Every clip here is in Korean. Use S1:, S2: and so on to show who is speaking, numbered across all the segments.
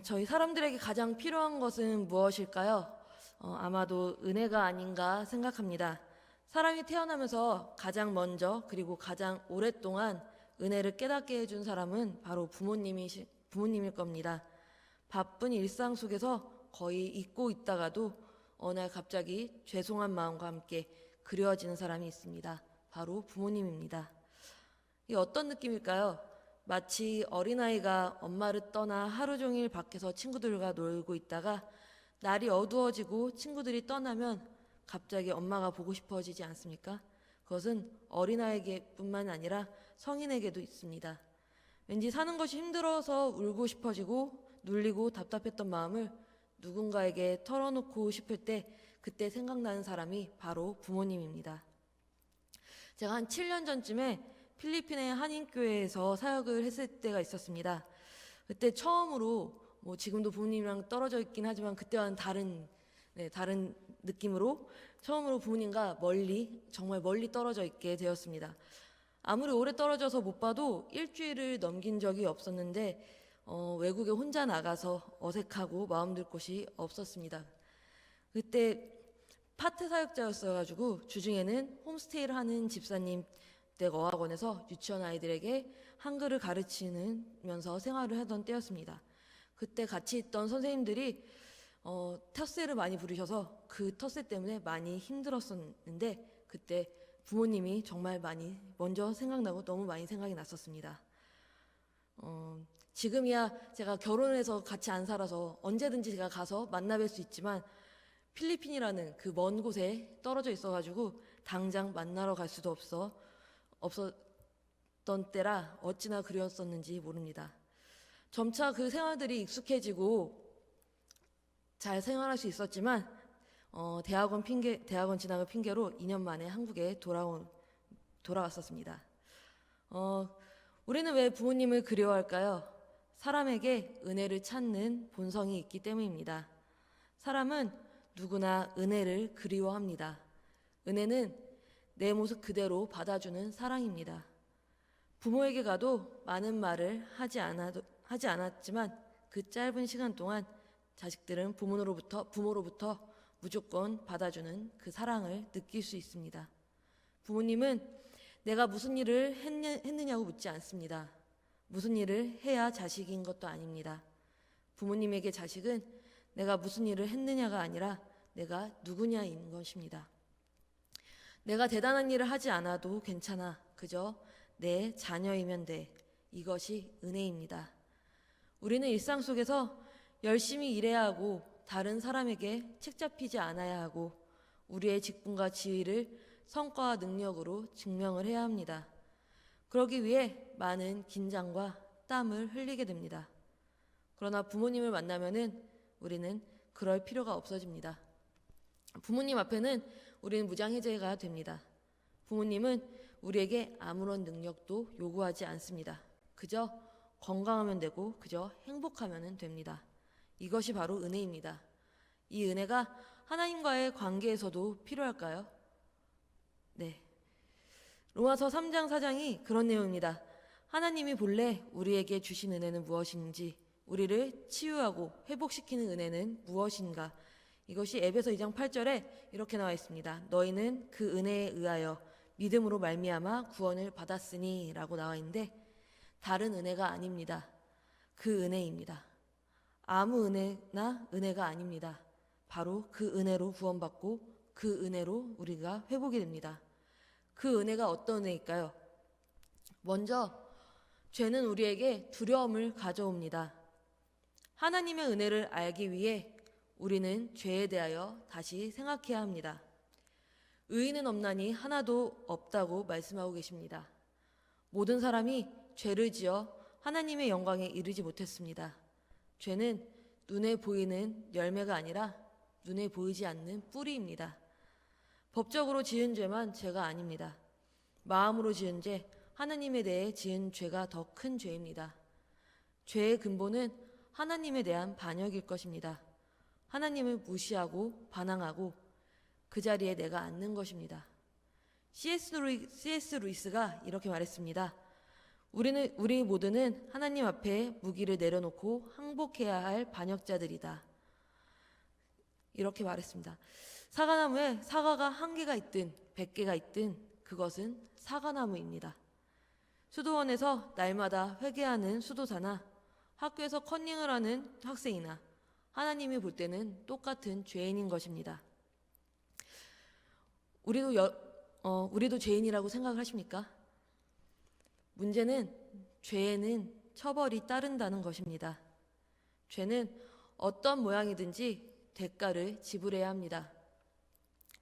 S1: 저희 사람들에게 가장 필요한 것은 무엇일까요? 아마도 은혜가 아닌가 생각합니다. 사람이 태어나면서 가장 먼저 그리고 가장 오랫동안 은혜를 깨닫게 해준 사람은 바로 부모님일 겁니다. 바쁜 일상 속에서 거의 잊고 있다가도 어느 날 갑자기 죄송한 마음과 함께 그리워지는 사람이 있습니다. 바로 부모님입니다. 이게 어떤 느낌일까요? 마치 어린아이가 엄마를 떠나 하루 종일 밖에서 친구들과 놀고 있다가 날이 어두워지고 친구들이 떠나면 갑자기 엄마가 보고 싶어지지 않습니까? 그것은 어린아이에게뿐만 아니라 성인에게도 있습니다. 왠지 사는 것이 힘들어서 울고 싶어지고 눌리고 답답했던 마음을 누군가에게 털어놓고 싶을 때 그때 생각나는 사람이 바로 부모님입니다. 제가 한 7년 전쯤에 필리핀의 한인교회에서 사역을 했을 때가 있었습니다. 그때 처음으로 지금도 부모님이랑 떨어져 있긴 하지만 그때와는 다른 느낌으로 처음으로 부모님과 정말 멀리 떨어져 있게 되었습니다. 아무리 오래 떨어져서 못 봐도 일주일을 넘긴 적이 없었는데 외국에 혼자 나가서 어색하고 마음 둘 곳이 없었습니다. 그때 파트 사역자였어가지고 주중에는 홈스테이를 하는 집사님 댁 어학원에서 유치원 아이들에게 한글을 가르치면서 생활을 하던 때였습니다. 그때 같이 있던 선생님들이 텃세를 많이 부르셔서 그 텃세 때문에 많이 힘들었었는데 그때 부모님이 정말 많이 먼저 생각나고 너무 많이 생각이 났었습니다. 지금이야 제가 결혼해서 같이 안 살아서 언제든지 제가 가서 만나뵐 수 있지만 필리핀이라는 그 먼 곳에 떨어져 있어가지고 당장 만나러 갈 수도 없었던 때라 어찌나 그리웠었는지 모릅니다. 점차 그 생활들이 익숙해지고 잘 생활할 수 있었지만 대학원 진학을 핑계로 2년 만에 한국에 돌아왔었습니다. 우리는 왜 부모님을 그리워할까요? 사람에게 은혜를 찾는 본성이 있기 때문입니다. 사람은 누구나 은혜를 그리워합니다. 은혜는 내 모습 그대로 받아주는 사랑입니다. 부모에게 가도 많은 말을 하지 않았지만 그 짧은 시간 동안 자식들은 부모로부터 무조건 받아주는 그 사랑을 느낄 수 있습니다. 부모님은 내가 무슨 일을 했느냐고 묻지 않습니다. 무슨 일을 해야 자식인 것도 아닙니다. 부모님에게 자식은 내가 무슨 일을 했느냐가 아니라 내가 누구냐인 것입니다. 내가 대단한 일을 하지 않아도 괜찮아. 그저 내 자녀이면 돼. 이것이 은혜입니다. 우리는 일상 속에서 열심히 일해야 하고 다른 사람에게 책 잡히지 않아야 하고 우리의 직분과 지위를 성과와 능력으로 증명을 해야 합니다. 그러기 위해 많은 긴장과 땀을 흘리게 됩니다. 그러나 부모님을 만나면은 우리는 그럴 필요가 없어집니다. 부모님 앞에는 우리는 무장해제가 됩니다. 부모님은 우리에게 아무런 능력도 요구하지 않습니다. 그저 건강하면 되고 그저 행복하면 됩니다. 이것이 바로 은혜입니다. 이 은혜가 하나님과의 관계에서도 필요할까요? 네. 로마서 3장 4장이 그런 내용입니다. 하나님이 본래 우리에게 주신 은혜는 무엇인지, 우리를 치유하고 회복시키는 은혜는 무엇인가? 이것이 에베소 2장 8절에 이렇게 나와 있습니다. 너희는 그 은혜에 의하여 믿음으로 말미암아 구원을 받았으니 라고 나와 있는데 다른 은혜가 아닙니다. 그 은혜입니다. 아무 은혜나 은혜가 아닙니다. 바로 그 은혜로 구원받고 그 은혜로 우리가 회복이 됩니다. 그 은혜가 어떤 은혜일까요? 먼저 죄는 우리에게 두려움을 가져옵니다. 하나님의 은혜를 알기 위해 우리는 죄에 대하여 다시 생각해야 합니다. 의인은 없나니 하나도 없다고 말씀하고 계십니다. 모든 사람이 죄를 지어 하나님의 영광에 이르지 못했습니다. 죄는 눈에 보이는 열매가 아니라 눈에 보이지 않는 뿌리입니다. 법적으로 지은 죄만 죄가 아닙니다. 마음으로 지은 죄, 하나님에 대해 지은 죄가 더 큰 죄입니다. 죄의 근본은 하나님에 대한 반역일 것입니다. 하나님을 무시하고 반항하고 그 자리에 내가 앉는 것입니다. C.S. 루이스가 이렇게 말했습니다. 우리 모두는 하나님 앞에 무기를 내려놓고 항복해야 할 반역자들이다. 이렇게 말했습니다. 사과나무에 사과가 1개가 있든 100개가 있든 그것은 사과나무입니다. 수도원에서 날마다 회개하는 수도사나 학교에서 컨닝을 하는 학생이나 하나님이 볼 때는 똑같은 죄인인 것입니다. 우리도 죄인이라고 생각을 하십니까? 문제는 죄에는 처벌이 따른다는 것입니다. 죄는 어떤 모양이든지 대가를 지불해야 합니다.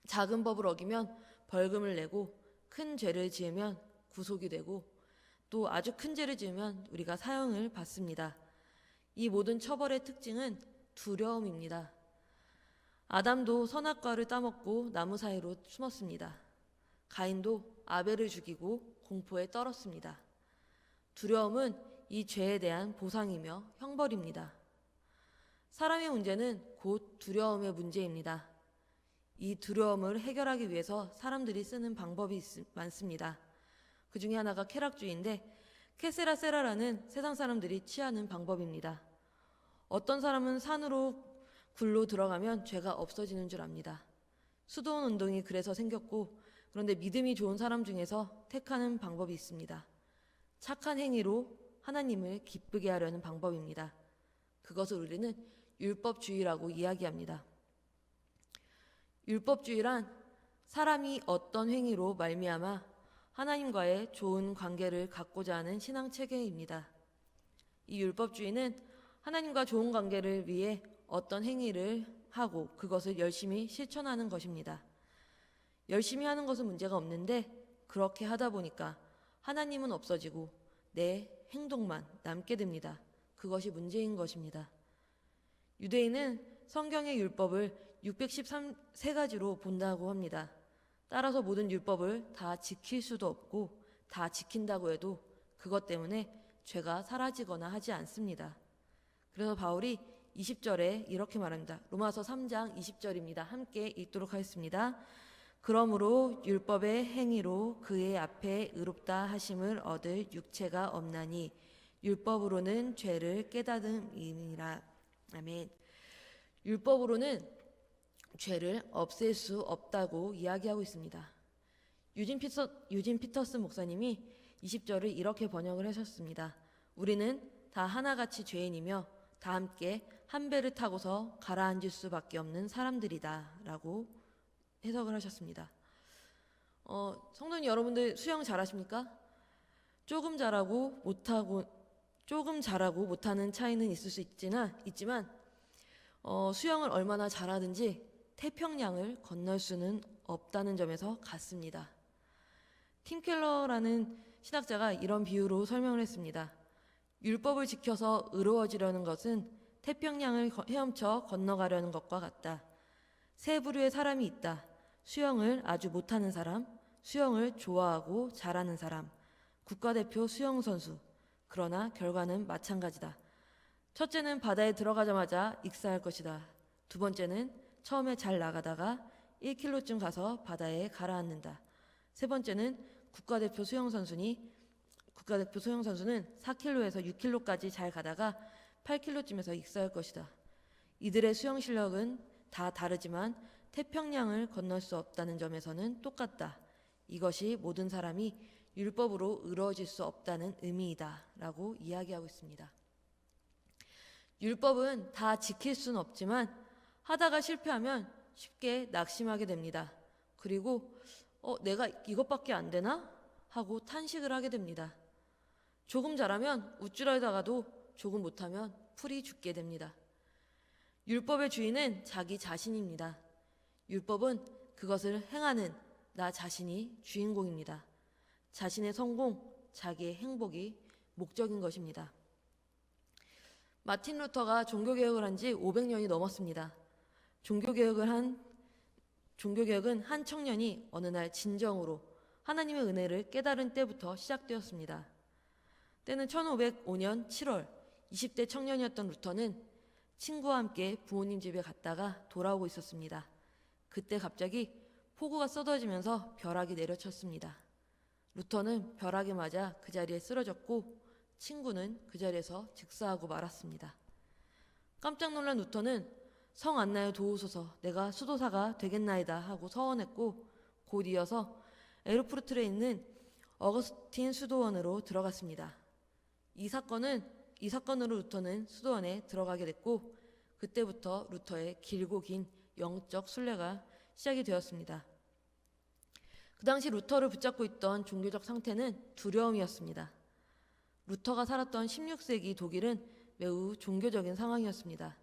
S1: 작은 법을 어기면 벌금을 내고 큰 죄를 지으면 구속이 되고 또 아주 큰 죄를 지으면 우리가 사형을 받습니다. 이 모든 처벌의 특징은 두려움입니다. 아담도 선악과를 따먹고 나무 사이로 숨었습니다. 가인도 아벨을 죽이고 공포에 떨었습니다. 두려움은 이 죄에 대한 보상이며 형벌입니다. 사람의 문제는 곧 두려움의 문제입니다. 이 두려움을 해결하기 위해서 사람들이 쓰는 방법이 많습니다. 그 중에 하나가 쾌락주의인데 케세라 세라라는 세상 사람들이 취하는 방법입니다. 어떤 사람은 산으로 굴로 들어가면 죄가 없어지는 줄 압니다. 수도원 운동이 그래서 생겼고 그런데 믿음이 좋은 사람 중에서 택하는 방법이 있습니다. 착한 행위로 하나님을 기쁘게 하려는 방법입니다. 그것을 우리는 율법주의라고 이야기합니다. 율법주의란 사람이 어떤 행위로 말미암아 하나님과의 좋은 관계를 갖고자 하는 신앙 체계입니다. 이 율법주의는 하나님과 좋은 관계를 위해 어떤 행위를 하고 그것을 열심히 실천하는 것입니다. 열심히 하는 것은 문제가 없는데 그렇게 하다 보니까 하나님은 없어지고 내 행동만 남게 됩니다. 그것이 문제인 것입니다. 유대인은 성경의 율법을 613가지로 본다고 합니다. 따라서 모든 율법을 다 지킬 수도 없고 다 지킨다고 해도 그것 때문에 죄가 사라지거나 하지 않습니다. 그래서 바울이 20절에 이렇게 말합니다. 로마서 3장 20절입니다. 함께 읽도록 하겠습니다. 그러므로 율법의 행위로 그의 앞에 의롭다 하심을 얻을 육체가 없나니 율법으로는 죄를 깨닫음이니라. 아멘. 율법으로는 죄를 없앨 수 없다고 이야기하고 있습니다. 유진 피터슨 목사님이 20절을 이렇게 번역을 하셨습니다. 우리는 다 하나같이 죄인이며 다 함께 한 배를 타고서 가라앉을 수밖에 없는 사람들이다 라고 해석을 하셨습니다. 성도님 여러분들 수영 잘하십니까? 조금 잘하고 못하는 차이는 있을 수 있지만 수영을 얼마나 잘하든지 태평양을 건널 수는 없다는 점에서 같습니다. 팀 켈러라는 신학자가 이런 비유로 설명을 했습니다. 율법을 지켜서 의로워지려는 것은 태평양을 헤엄쳐 건너가려는 것과 같다. 세 부류의 사람이 있다. 수영을 아주 못하는 사람, 수영을 좋아하고 잘하는 사람, 국가대표 수영선수. 그러나 결과는 마찬가지다. 첫째는 바다에 들어가자마자 익사할 것이다. 두 번째는 처음에 잘 나가다가 1km쯤 가서 바다에 가라앉는다. 세 번째는 국가대표 수영선수는 4km에서 6km까지 잘 가다가 8km쯤에서 익사할 것이다. 이들의 수영 실력은 다 다르지만 태평양을 건널 수 없다는 점에서는 똑같다. 이것이 모든 사람이 율법으로 의로워질 수 없다는 의미이다 라고 이야기하고 있습니다. 율법은 다 지킬 수는 없지만 하다가 실패하면 쉽게 낙심하게 됩니다. 그리고 내가 이것밖에 안 되나? 하고 탄식을 하게 됩니다. 조금 잘하면 우쭐하다가도 조금 못하면 풀이 죽게 됩니다. 율법의 주인은 자기 자신입니다. 율법은 그것을 행하는 나 자신이 주인공입니다. 자신의 성공, 자기의 행복이 목적인 것입니다. 마틴 루터가 종교개혁을 한 지 500년이 넘었습니다. 종교개혁은 한 청년이 어느 날 진정으로 하나님의 은혜를 깨달은 때부터 시작되었습니다. 때는 1505년 7월 20대 청년이었던 루터는 친구와 함께 부모님 집에 갔다가 돌아오고 있었습니다. 그때 갑자기 폭우가 쏟아지면서 벼락이 내려쳤습니다. 루터는 벼락에 맞아 그 자리에 쓰러졌고 친구는 그 자리에서 즉사하고 말았습니다. 깜짝 놀란 루터는 성 안나여 도우소서 내가 수도사가 되겠나이다 하고 서원했고 곧 이어서 에르푸르트에 있는 어거스틴 수도원으로 들어갔습니다. 이 사건으로 루터는 수도원에 들어가게 됐고 그때부터 루터의 길고 긴 영적 순례가 시작이 되었습니다. 그 당시 루터를 붙잡고 있던 종교적 상태는 두려움이었습니다. 루터가 살았던 16세기 독일은 매우 종교적인 상황이었습니다.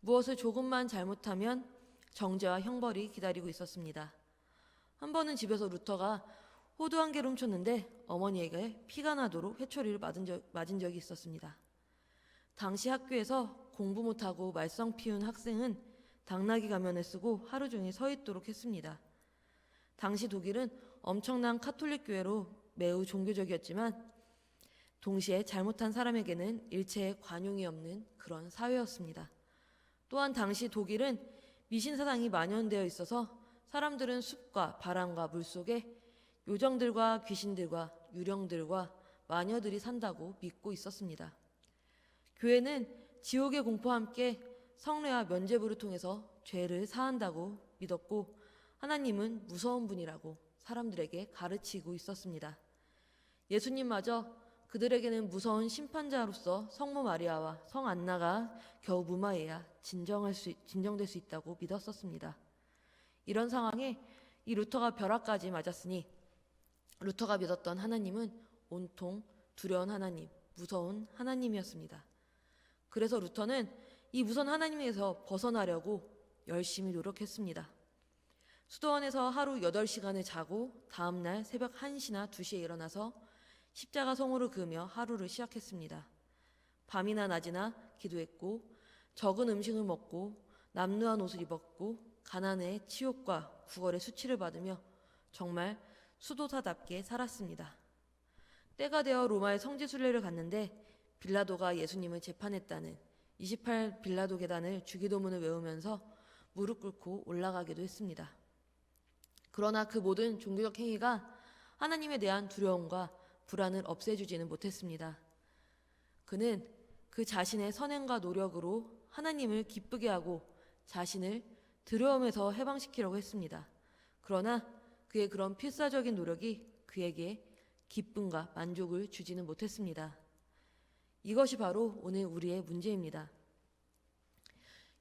S1: 무엇을 조금만 잘못하면 정죄와 형벌이 기다리고 있었습니다. 한 번은 집에서 루터가 호두 한 개를 훔쳤는데 어머니에게 피가 나도록 회초리를 맞은 적이 있었습니다. 당시 학교에서 공부 못하고 말썽 피운 학생은 당나귀 가면을 쓰고 하루 종일 서 있도록 했습니다. 당시 독일은 엄청난 카톨릭 교회로 매우 종교적이었지만 동시에 잘못한 사람에게는 일체의 관용이 없는 그런 사회였습니다. 또한 당시 독일은 미신 사상이 만연되어 있어서 사람들은 숲과 바람과 물속에 요정들과 귀신들과 유령들과 마녀들이 산다고 믿고 있었습니다. 교회는 지옥의 공포와 함께 성례와 면죄부를 통해서 죄를 사한다고 믿었고 하나님은 무서운 분이라고 사람들에게 가르치고 있었습니다. 예수님마저 그들에게는 무서운 심판자로서 성모 마리아와 성 안나가 겨우 무마해야 진정될 수 있다고 믿었었습니다. 이런 상황에 이 루터가 벼락까지 맞았으니 루터가 믿었던 하나님은 온통 두려운 하나님, 무서운 하나님이었습니다. 그래서 루터는 이 무서운 하나님에서 벗어나려고 열심히 노력했습니다. 수도원에서 하루 8시간을 자고 다음날 새벽 1시나 2시에 일어나서 십자가 성호를 그으며 하루를 시작했습니다. 밤이나 낮이나 기도했고 적은 음식을 먹고 남루한 옷을 입었고 가난의 치욕과 구걸의 수치를 받으며 정말 수도사답게 살았습니다. 때가 되어 로마의 성지순례를 갔는데 빌라도가 예수님을 재판했다는 28 빌라도 계단을 주기도문을 외우면서 무릎 꿇고 올라가기도 했습니다. 그러나 그 모든 종교적 행위가 하나님에 대한 두려움과 불안을 없애주지는 못했습니다. 그는 그 자신의 선행과 노력으로 하나님을 기쁘게 하고 자신을 두려움에서 해방시키려고 했습니다. 그러나 그의 그런 필사적인 노력이 그에게 기쁨과 만족을 주지는 못했습니다. 이것이 바로 오늘 우리의 문제입니다.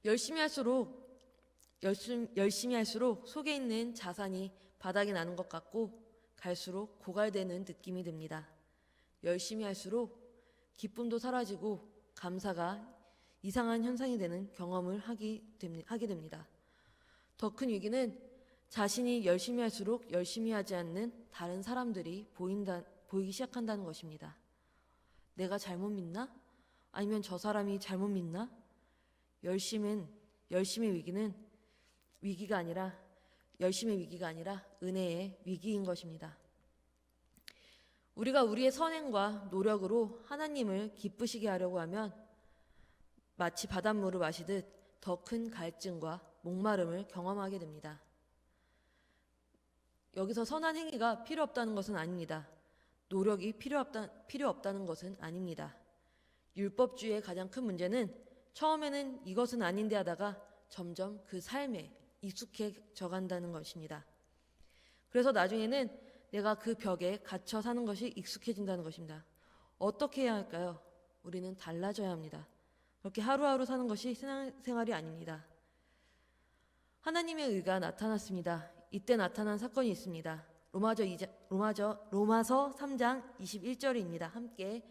S1: 열심히 할수록 속에 있는 자산이 바닥이 나는 것 같고 갈수록 고갈되는 느낌이 듭니다. 열심히 할수록 기쁨도 사라지고 감사가 이상한 현상이 되는 경험을 하게 됩니다. 더 큰 위기는 자신이 열심히 할수록 열심히 하지 않는 다른 사람들이 보이기 시작한다는 것입니다. 내가 잘못 믿나? 아니면 저 사람이 잘못 믿나? 열심의 위기는 열심의 위기가 아니라 은혜의 위기인 것입니다. 우리가 우리의 선행과 노력으로 하나님을 기쁘시게 하려고 하면 마치 바닷물을 마시듯 더 큰 갈증과 목마름을 경험하게 됩니다. 여기서 선한 행위가 필요 없다는 것은 아닙니다. 노력이 필요 없다는 것은 아닙니다. 율법주의의 가장 큰 문제는 처음에는 이것은 아닌데 하다가 점점 그 삶에 익숙해져 간다는 것입니다. 그래서 나중에는 내가 그 벽에 갇혀 사는 것이 익숙해진다는 것입니다. 어떻게 해야 할까요? 우리는 달라져야 합니다. 그렇게 하루하루 사는 것이 신앙생활이 아닙니다. 하나님의 의가 나타났습니다. 이때 나타난 사건이 있습니다. 로마서 3장 21절입니다. 함께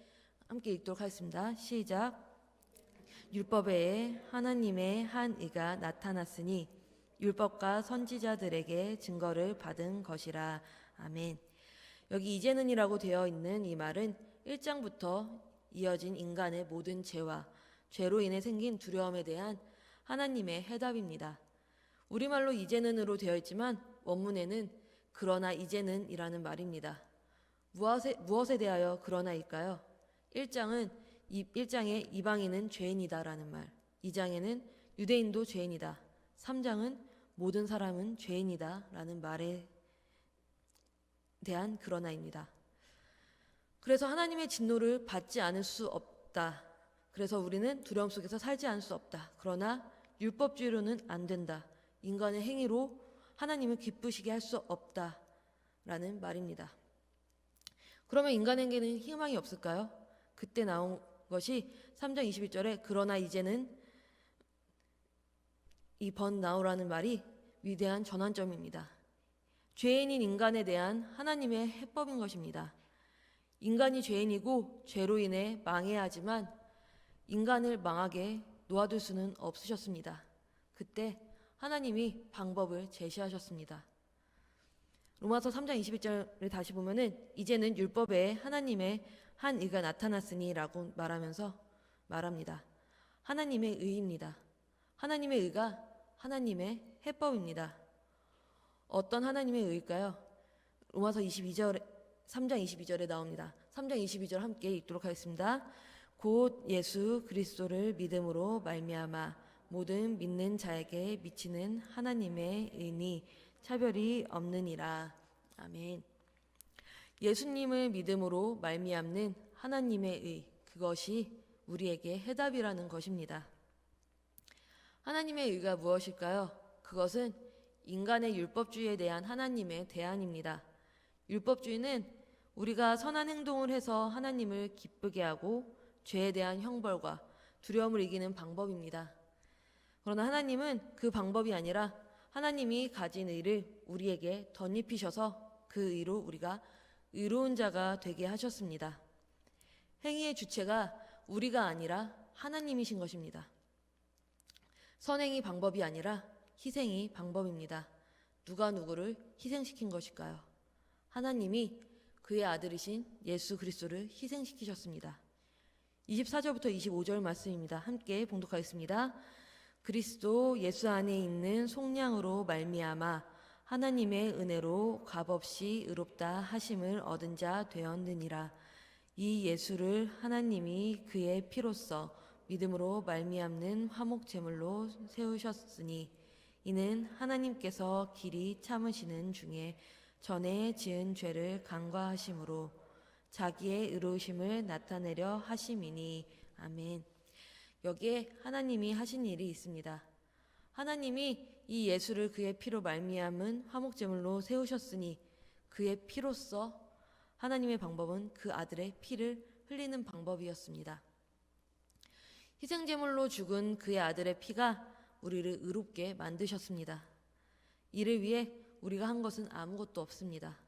S1: 읽도록 하겠습니다. 시작. 율법에 하나님의 한 의가 나타났으니 율법과 선지자들에게 증거를 받은 것이라. 아멘. 여기 이제는이라고 되어 있는 이 말은 1장부터 이어진 인간의 모든 죄로 인해 생긴 두려움에 대한 하나님의 해답입니다. 우리말로 이제는으로 되어 있지만 원문에는 그러나 이제는이라는 말입니다. 무엇에 대하여 그러나일까요? 1장에 이방인은 죄인이다라는 말, 2장에는 유대인도 죄인이다, 3장은 모든 사람은 죄인이다라는 말에 대한 그러나입니다. 그래서 하나님의 진노를 받지 않을 수 없다. 그래서 우리는 두려움 속에서 살지 않을 수 없다. 그러나 율법주의로는 안 된다. 인간의 행위로 하나님을 기쁘시게 할 수 없다라는 말입니다. 그러면 인간에게는 희망이 없을까요? 그때 나온 것이 3장 21절에 그러나 이제는 이 번나우라는 말이 위대한 전환점입니다. 죄인인 인간에 대한 하나님의 해법인 것입니다. 인간이 죄인이고 죄로 인해 망해야 하지만 인간을 망하게 놓아둘 수는 없으셨습니다. 그때 하나님이 방법을 제시하셨습니다. 로마서 3장 21절을 다시 보면은 이제는 율법에 하나님의 한 의가 나타났으니 라고 말합니다. 하나님의 의입니다. 하나님의 의가 하나님의 해법입니다. 어떤 하나님의 의일까요? 로마서 3장 22절에 나옵니다. 3장 22절 함께 읽도록 하겠습니다. 곧 예수 그리스도를 믿음으로 말미암아 모든 믿는 자에게 미치는 하나님의 의니 차별이 없느니라. 아멘. 예수님을 믿음으로 말미암는 하나님의 의, 그것이 우리에게 해답이라는 것입니다. 하나님의 의가 무엇일까요? 그것은 인간의 율법주의에 대한 하나님의 대안입니다. 율법주의는 우리가 선한 행동을 해서 하나님을 기쁘게 하고 죄에 대한 형벌과 두려움을 이기는 방법입니다. 그러나 하나님은 그 방법이 아니라 하나님이 가진 의를 우리에게 덧입히셔서 그 의로 우리가 의로운 자가 되게 하셨습니다. 행위의 주체가 우리가 아니라 하나님이신 것입니다. 선행이 방법이 아니라 희생이 방법입니다. 누가 누구를 희생시킨 것일까요? 하나님이 그의 아들이신 예수 그리스도를 희생시키셨습니다. 24절부터 25절 말씀입니다. 함께 봉독하겠습니다. 그리스도 예수 안에 있는 속량으로 말미암아 하나님의 은혜로 값없이 의롭다 하심을 얻은 자 되었느니라. 이 예수를 하나님이 그의 피로써 믿음으로 말미암는 화목제물로 세우셨으니 이는 하나님께서 길이 참으시는 중에 전에 지은 죄를 간과하심으로 자기의 의로우심을 나타내려 하심이니. 아멘. 여기에 하나님이 하신 일이 있습니다. 하나님이 이 예수를 그의 피로 말미암은 화목제물로 세우셨으니 그의 피로써 하나님의 방법은 그 아들의 피를 흘리는 방법이었습니다. 희생제물로 죽은 그의 아들의 피가 우리를 의롭게 만드셨습니다. 이를 위해 우리가 한 것은 아무것도 없습니다.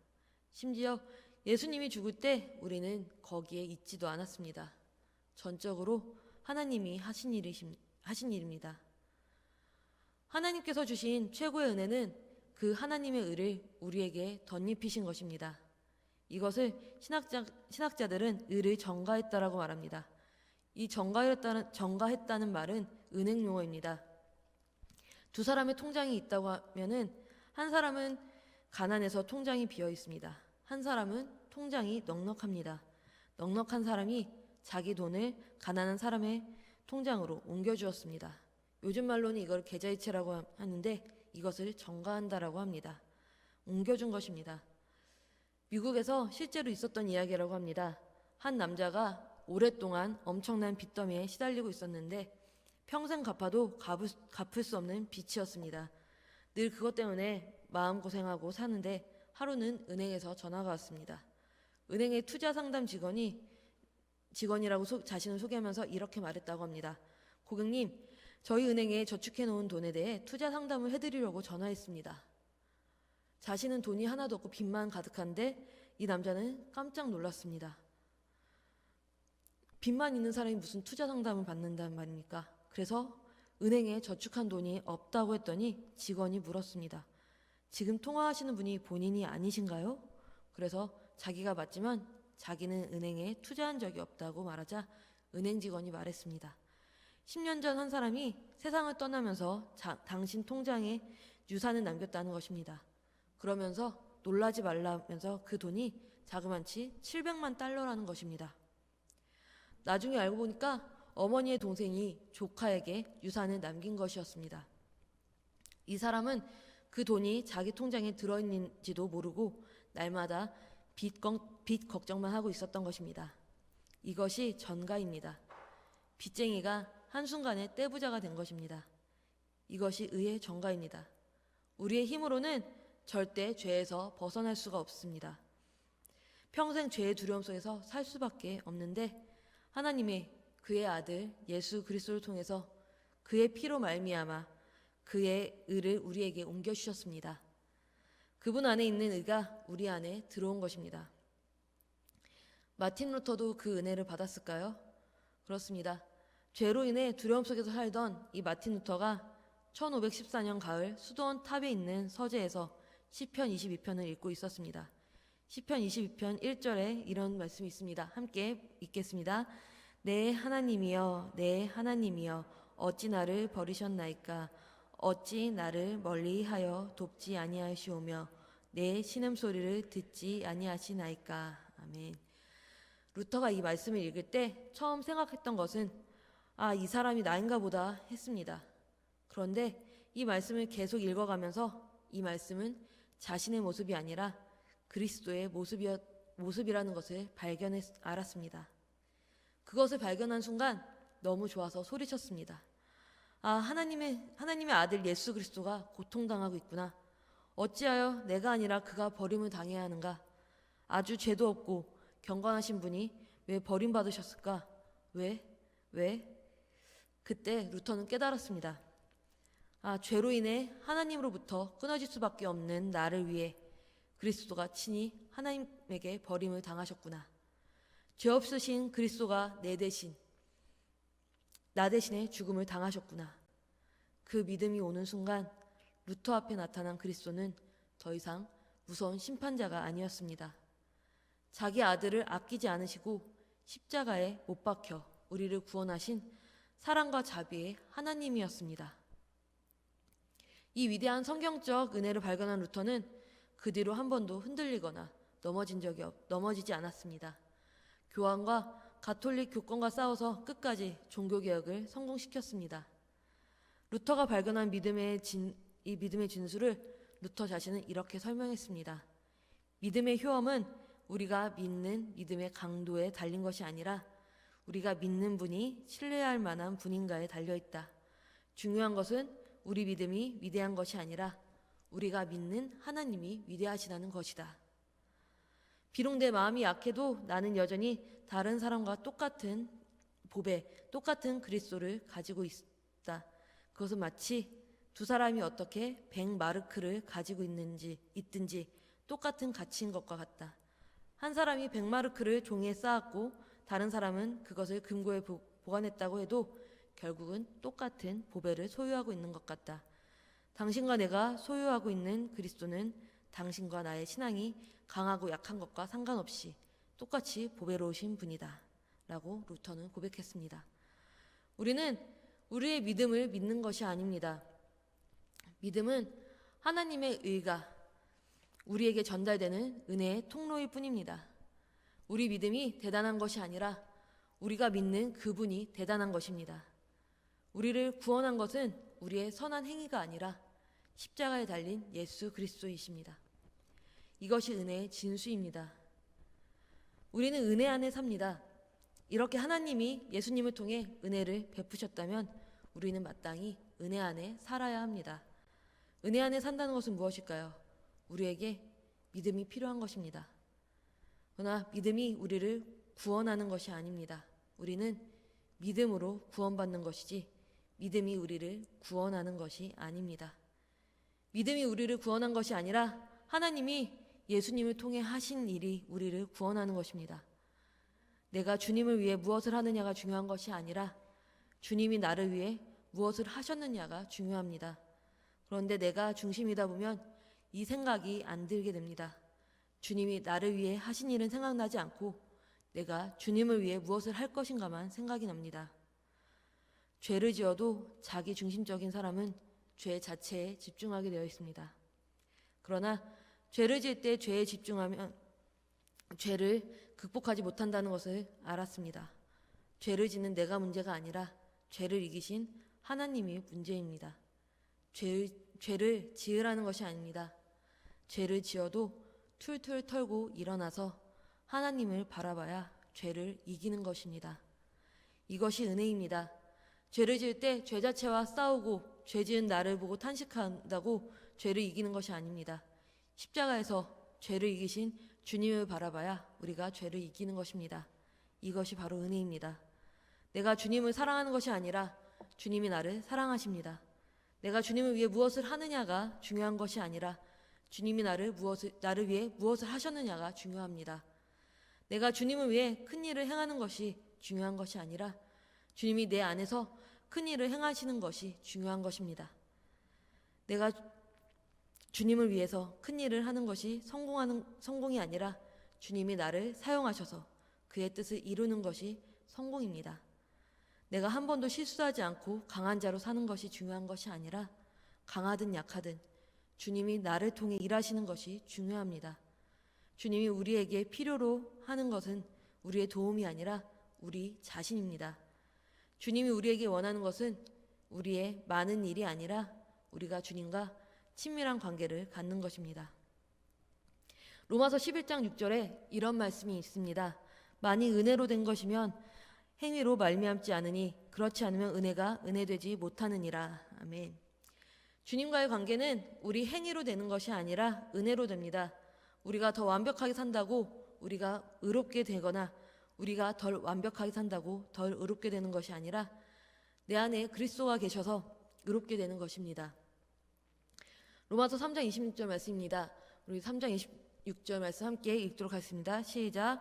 S1: 심지어 예수님이 죽을 때 우리는 거기에 있지도 않았습니다. 전적으로 하나님이 하신 일입니다. 하나님께서 주신 최고의 은혜는 그 하나님의 의를 우리에게 덧입히신 것입니다. 이것을 신학자들은 의를 전가했다라고 말합니다. 이 전가했다는 말은 은행 용어입니다. 두 사람의 통장이 있다고 하면은 한 사람은 가난해서 통장이 비어 있습니다. 한 사람은 통장이 넉넉합니다. 넉넉한 사람이 자기 돈을 가난한 사람의 통장으로 옮겨주었습니다. 요즘 말로는 이걸 계좌이체라고 하는데 이것을 전가한다라고 합니다. 옮겨준 것입니다. 미국에서 실제로 있었던 이야기라고 합니다. 한 남자가 오랫동안 엄청난 빚더미에 시달리고 있었는데 평생 갚아도 갚을 수 없는 빚이었습니다. 늘 그것 때문에 마음고생하고 사는데 하루는 은행에서 전화가 왔습니다. 은행의 투자 상담 직원이라고 자신을 소개하면서 이렇게 말했다고 합니다. 고객님, 저희 은행에 저축해 놓은 돈에 대해 투자 상담을 해드리려고 전화했습니다. 자신은 돈이 하나도 없고 빚만 가득한데 이 남자는 깜짝 놀랐습니다. 빚만 있는 사람이 무슨 투자 상담을 받는단 말입니까? 그래서 은행에 저축한 돈이 없다고 했더니 직원이 물었습니다. 지금 통화하시는 분이 본인이 아니신가요? 그래서 자기가 맞지만 자기는 은행에 투자한 적이 없다고 말하자 은행 직원이 말했습니다. 10년 전 한 사람이 세상을 떠나면서 당신 통장에 유산을 남겼다는 것입니다. 그러면서 놀라지 말라면서 그 돈이 자그만치 700만 달러라는 것입니다. 나중에 알고 보니까 어머니의 동생이 조카에게 유산을 남긴 것이었습니다. 이 사람은 그 돈이 자기 통장에 들어있는지도 모르고 날마다 빚 걱정만 하고 있었던 것입니다. 이것이 전가입니다. 빚쟁이가 한순간에 떼부자가 된 것입니다. 이것이 의의 전가입니다. 우리의 힘으로는 절대 죄에서 벗어날 수가 없습니다. 평생 죄의 두려움 속에서 살 수밖에 없는데 하나님이 그의 아들 예수 그리스도를 통해서 그의 피로 말미암아 그의 의를 우리에게 옮겨주셨습니다. 그분 안에 있는 의가 우리 안에 들어온 것입니다. 마틴 루터도 그 은혜를 받았을까요? 그렇습니다. 죄로 인해 두려움 속에서 살던 이 마틴 루터가 1514년 가을 수도원 탑에 있는 서재에서 시편 22편을 읽고 있었습니다. 시편 22편 1절에 이런 말씀이 있습니다. 함께 읽겠습니다. 내 하나님이여 내 하나님이여 어찌 나를 버리셨나이까 어찌 나를 멀리하여 돕지 아니하시오며 내 신음소리를 듣지 아니하시나이까. 아멘. 루터가 이 말씀을 읽을 때 처음 생각했던 것은 이 사람이 나인가 보다 했습니다. 그런데 이 말씀을 계속 읽어가면서 이 말씀은 자신의 모습이 아니라 그리스도의 모습이라는 것을 알았습니다. 그것을 발견한 순간 너무 좋아서 소리쳤습니다. 하나님의 아들 예수 그리스도가 고통당하고 있구나. 어찌하여 내가 아니라 그가 버림을 당해야 하는가? 아주 죄도 없고 경건하신 분이 왜 버림받으셨을까? 왜? 그때 루터는 깨달았습니다. 죄로 인해 하나님으로부터 끊어질 수밖에 없는 나를 위해 그리스도가 친히 하나님에게 버림을 당하셨구나. 죄 없으신 그리스도가 나 대신에 죽음을 당하셨구나. 그 믿음이 오는 순간 루터 앞에 나타난 그리스도는 더 이상 무서운 심판자가 아니었습니다. 자기 아들을 아끼지 않으시고 십자가에 못 박혀 우리를 구원하신 사랑과 자비의 하나님이었습니다. 이 위대한 성경적 은혜를 발견한 루터는 그 뒤로 한 번도 흔들리거나 넘어지지 않았습니다. 교황과 가톨릭 교권과 싸워서 끝까지 종교개혁을 성공시켰습니다. 루터가 발견한 이 믿음의 진수를 루터 자신은 이렇게 설명했습니다. 믿음의 효험은 우리가 믿는 믿음의 강도에 달린 것이 아니라 우리가 믿는 분이 신뢰할 만한 분인가에 달려있다. 중요한 것은 우리 믿음이 위대한 것이 아니라 우리가 믿는 하나님이 위대하시다는 것이다. 비록 내 마음이 약해도 나는 여전히 다른 사람과 똑같은 똑같은 그리스도를 가지고 있다. 그것은 마치 두 사람이 어떻게 100마르크를 가지고 있든지 똑같은 가치인 것과 같다. 한 사람이 100마르크를 종이에 쌓았고 다른 사람은 그것을 금고에 보관했다고 해도 결국은 똑같은 보배를 소유하고 있는 것 같다. 당신과 내가 소유하고 있는 그리스도는 당신과 나의 신앙이 강하고 약한 것과 상관없이 똑같이 보배로우신 분이다. 라고 루터는 고백했습니다. 우리는 우리의 믿음을 믿는 것이 아닙니다. 믿음은 하나님의 의가 우리에게 전달되는 은혜의 통로일 뿐입니다. 우리 믿음이 대단한 것이 아니라 우리가 믿는 그분이 대단한 것입니다. 우리를 구원한 것은 우리의 선한 행위가 아니라 십자가에 달린 예수 그리스도이십니다. 이것이 은혜의 진수입니다. 우리는 은혜 안에 삽니다. 이렇게 하나님이 예수님을 통해 은혜를 베푸셨다면 우리는 마땅히 은혜 안에 살아야 합니다. 은혜 안에 산다는 것은 무엇일까요? 우리에게 믿음이 필요한 것입니다. 그러나 믿음이 우리를 구원하는 것이 아닙니다. 우리는 믿음으로 구원받는 것이지 믿음이 우리를 구원하는 것이 아닙니다. 믿음이 우리를 구원한 것이 아니라 하나님이 예수님을 통해 하신 일이 우리를 구원하는 것입니다. 내가 주님을 위해 무엇을 하느냐가 중요한 것이 아니라 주님이 나를 위해 무엇을 하셨느냐가 중요합니다. 그런데 내가 중심이다 보면 이 생각이 안 들게 됩니다. 주님이 나를 위해 하신 일은 생각나지 않고 내가 주님을 위해 무엇을 할 것인가만 생각이 납니다. 죄를 지어도 자기 중심적인 사람은 죄 자체에 집중하게 되어 있습니다. 그러나 죄를 지을 때 죄에 집중하면 죄를 극복하지 못한다는 것을 알았습니다. 죄를 짓는 내가 문제가 아니라 죄를 이기신 하나님이 문제입니다. 죄를 지으라는 것이 아닙니다. 죄를 지어도 툴툴 털고 일어나서 하나님을 바라봐야 죄를 이기는 것입니다. 이것이 은혜입니다. 죄를 지을 때 죄 자체와 싸우고 죄 지은 나를 보고 탄식한다고 죄를 이기는 것이 아닙니다. 십자가에서 죄를 이기신 주님을 바라봐야 우리가 죄를 이기는 것입니다. 이것이 바로 은혜입니다. 내가 주님을 사랑하는 것이 아니라 주님이 나를 사랑하십니다. 내가 주님을 위해 무엇을 하느냐가 중요한 것이 아니라 주님이 나를 위해 무엇을 하셨느냐가 중요합니다. 내가 주님을 위해 큰 일을 행하는 것이 중요한 것이 아니라 주님이 내 안에서 큰 일을 행하시는 것이 중요한 것입니다. 내가 주님을 위해서 큰 일을 하는 것이 성공이 아니라 주님이 나를 사용하셔서 그의 뜻을 이루는 것이 성공입니다. 내가 한 번도 실수하지 않고 강한 자로 사는 것이 중요한 것이 아니라 강하든 약하든 주님이 나를 통해 일하시는 것이 중요합니다. 주님이 우리에게 필요로 하는 것은 우리의 도움이 아니라 우리 자신입니다. 주님이 우리에게 원하는 것은 우리의 많은 일이 아니라 우리가 주님과 친밀한 관계를 갖는 것입니다. 로마서 11장 6절에 이런 말씀이 있습니다. 만일 은혜로 된 것이면 행위로 말미암지 않으니 그렇지 않으면 은혜가 은혜되지 못하느니라. 아멘. 주님과의 관계는 우리 행위로 되는 것이 아니라 은혜로 됩니다. 우리가 더 완벽하게 산다고 우리가 의롭게 되거나 우리가 덜 완벽하게 산다고 덜 의롭게 되는 것이 아니라 내 안에 그리스도가 계셔서 의롭게 되는 것입니다. 로마서 3장 26절 말씀입니다. 우리 3장 26절 말씀 함께 읽도록 하겠습니다. 시작.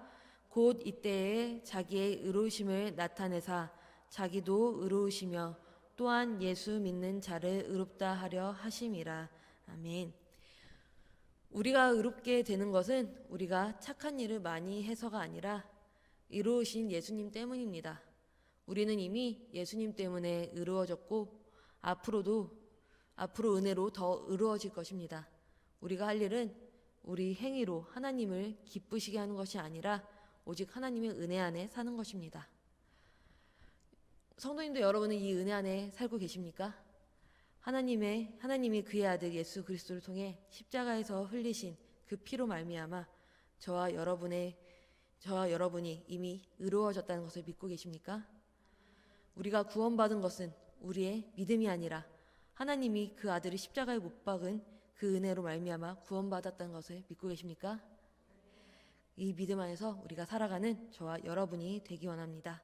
S1: 곧 이때에 자기의 의로우심을 나타내사 자기도 의로우시며 또한 예수 믿는 자를 의롭다 하려 하심이라. 아멘. 우리가 의롭게 되는 것은 우리가 착한 일을 많이 해서가 아니라 의로우신 예수님 때문입니다. 우리는 이미 예수님 때문에 의로워졌고 앞으로 은혜로 더 의로워질 것입니다. 우리가 할 일은 우리 행위로 하나님을 기쁘시게 하는 것이 아니라 오직 하나님의 은혜 안에 사는 것입니다. 성도님도 여러분은 이 은혜 안에 살고 계십니까? 하나님이 그의 아들 예수 그리스도를 통해 십자가에서 흘리신 그 피로 말미암아 저와 여러분이 이미 의로워졌다는 것을 믿고 계십니까? 우리가 구원받은 것은 우리의 믿음이 아니라 하나님이 그 아들을 십자가에 못 박은 그 은혜로 말미암아 구원받았다는 것을 믿고 계십니까? 이 믿음 안에서 우리가 살아가는 저와 여러분이 되기 원합니다.